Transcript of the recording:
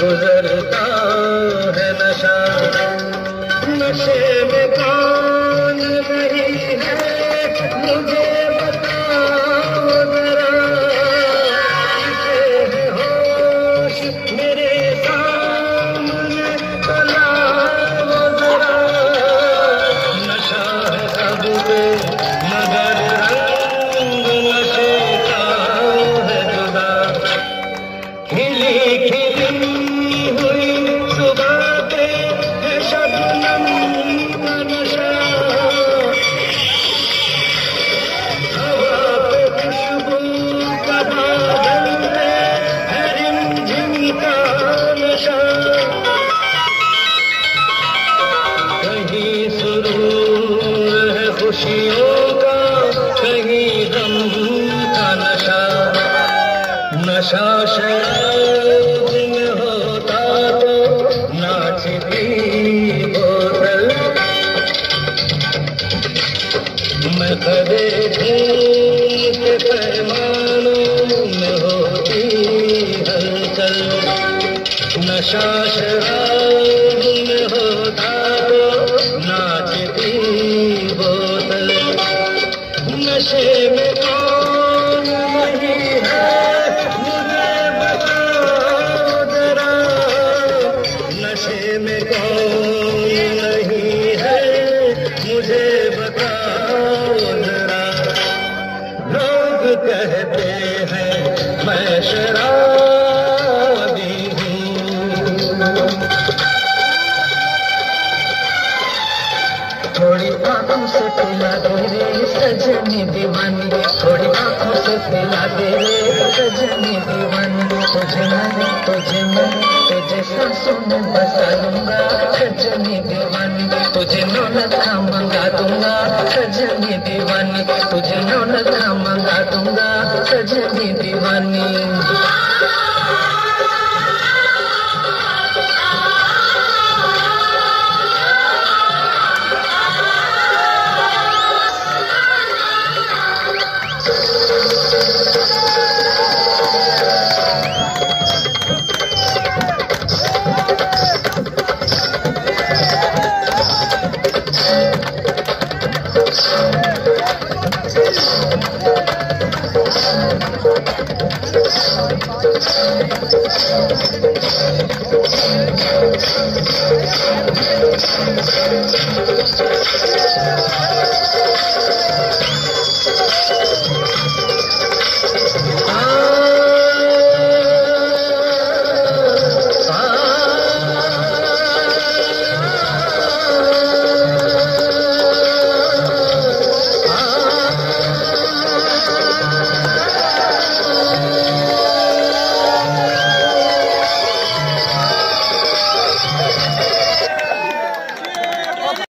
गुजरता है नशा। खुशियों का कहीं गम का नशा, नशा शराब में होता तो नाचती बोतल। मैं कदे के पैमानों में होती हलचल, नशा शराब में होता तो नाचती बोतल। नशे में कौन नहीं है मुझे बताओ जरा, नशे में कौन नहीं है मुझे बताओ जरा। लोग कहते हैं मैं शराबी हूँ, थोड़ी आंखों से पिला दे रे सजनी दीवानी, थोड़ी आंखों से पिला दे रे सजनी दीवानी। तुझे सांसों में बसा लूंगा सजनी दीवानी, तुझे नौलत का मंगा दूंगा सजनी दीवानी, तुझे नौलत का मंगा दूंगा सजनी दीवानी।